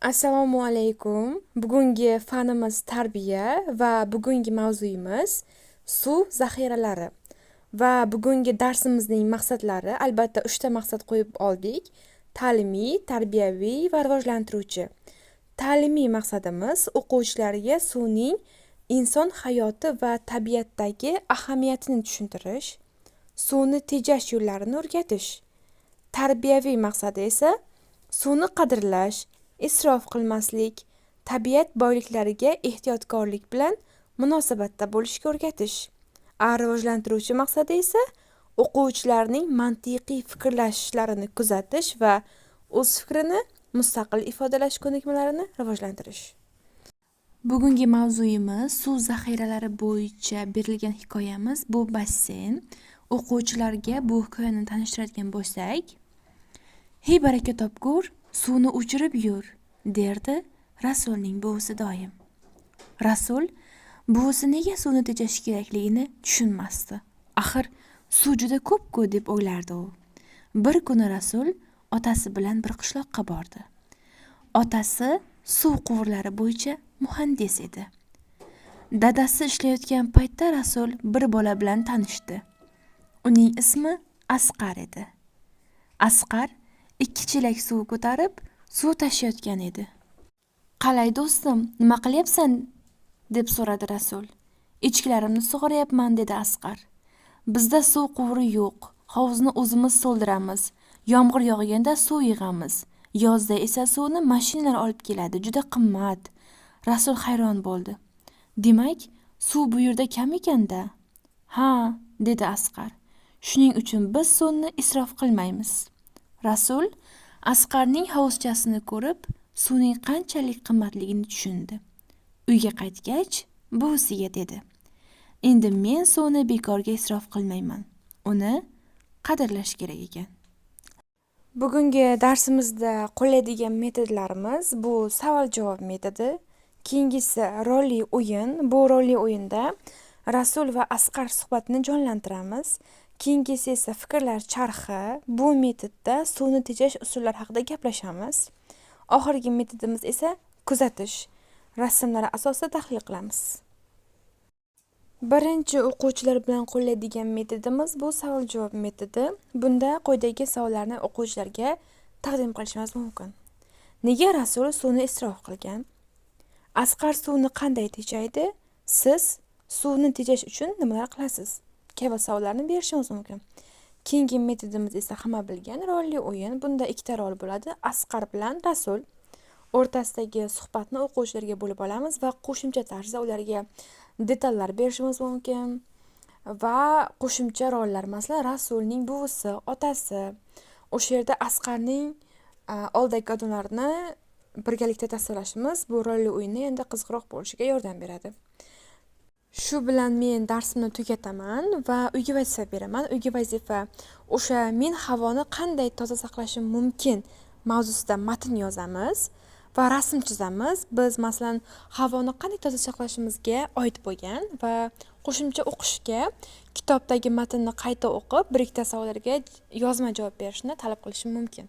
Assalomu alaykum. Bugungi fanimiz tarbiya va bugungi mavzuyimiz suv zaxiralari. Va bugungi darsimizning maqsadlari albatta 3 ta maqsad qo'yib oldik. Ta'limiy, tarbiyaviy va rivojlantiruvchi. Ta'limiy maqsadimiz o'quvchilarga suvning inson hayoti va tabiatdagi ahamiyatini tushuntirish, suvni tejash yo'llarini o'rgatish. Tarbiyaviy maqsadi esa suvni qadrlash, isrof qilmaslik, tabiat boyliklariga ehtiyotkorlik bilan munosabatda bo'lishga o'rgatish. Rivojlantiruvchi maqsadi esa o'quvchilarning mantiqiy fikrlashlarini kuzatish va o'z fikrini mustaqil ifodalash ko'nikmalarini rivojlantirish. Bugungi mavzuyimiz suv zaxiralari bo'yicha berilgan hikoyamiz bu basseyn. O'quvchilarga bu hikoyani tanishtiradigan bo'lsak, "Hey baraka topgur, suvni o'chirib yur", derdi Rasulning buvisi doim. Rasul buvisi nega suvni tejash kerakligini tushunmasdi. Axir suv juda ko'p-ku deb o'ylardi u. Bir kuni Rasul otasi bilan bir qishloqqa bordi. Otasi suv quvurlari bo'yicha muhandis edi. Dadasi ishlayotgan paytda Rasul bir bola bilan tanishdi. Uning ismi Asqar edi. Asqar 2 chelak suv ko'tarib suv tashiyotgan edi. "Qalay do'stim, nima qilyapsan?" deb so'radi Rasul. "Echkilarimni sug'oryapman", dedi Asqar. "Bizda suv quvuri yo'q. Hovuzni o'zimiz to'ldiramiz. Yomg'ir yog'ganda suv yig'amiz. Yozda esa suvni mashinalar olib keladi. Juda qimmat." Rasul hayron bo'ldi. "Demak, suv bu yerda kam ekan-da?" "Ha", dedi Asqar. "Shuning uchun biz suvni isrof qilmaymiz." Rasul Asqarning hovuzchasini ko'rib, suvning qanchalik qimmatligini tushundi. Uyga qaytgach, buvisiga dedi: "Endi men suvni bekorga isrof qilmayman. Uni qadrlash kerak ekan." Bugungi darsimizda qo'llaydigan metodlarimiz bu savol-javob metodi. Keyingisi rolli o'yin. Bu rolli o'yinda Rasul va Asqar suhbatini jonlantiramiz. Keyingisi esa fikrlar charxi. Bu metodda suvni tejash usullari haqida gaplashamiz. Oxirgi metodimiz esa kuzatish. Rasmlar asosida tahlil qilamiz. Birinchi o'quvchilar bilan qo'llaydigan metodimiz bu savol-javob metodi. Bunda quyidagi savollarni o'quvchilarga taqdim qilishimiz mumkin. Nega Rasul suvni isrof qilgan? Asqar suvni qanday tejaydi? Siz suvni tejash uchun nimalar qilasiz? Kabi savollarni berishimiz mumkin. Keyingi metodimiz esa hamma bilgan rolli o'yin. Bunda 2 ta rol bo'ladi. Asqar bilan Rasul. O'rtasidagi suhbatni o'quvchilarga bo'lib olamiz va qo'shimcha tarzda ularga detallar berishimiz mumkin. Va qo'shimcha rollar, masalan, Rasulning buvisi, otasi, o'sha yerda Asqarning oldagi odamlarni birgalikda tasvirlashimiz bu rolli o'yinni endi qiziqroq bo'lishiga yordam beradi. Shu bilan men darsimni tugataman va uyga vazifa beraman. Uyga vazifa o'sha men havoni qanday toza saqlashim mumkin mavzusida matn yozamiz va rasm chizamiz. Biz masalan havoni qanday toza saqlashimizga oid bo'lgan va qo'shimcha o'qishga kitobdagi matnni qayta o'qib, bir ikkita savollarga yozma javob berishni talab qilishim mumkin.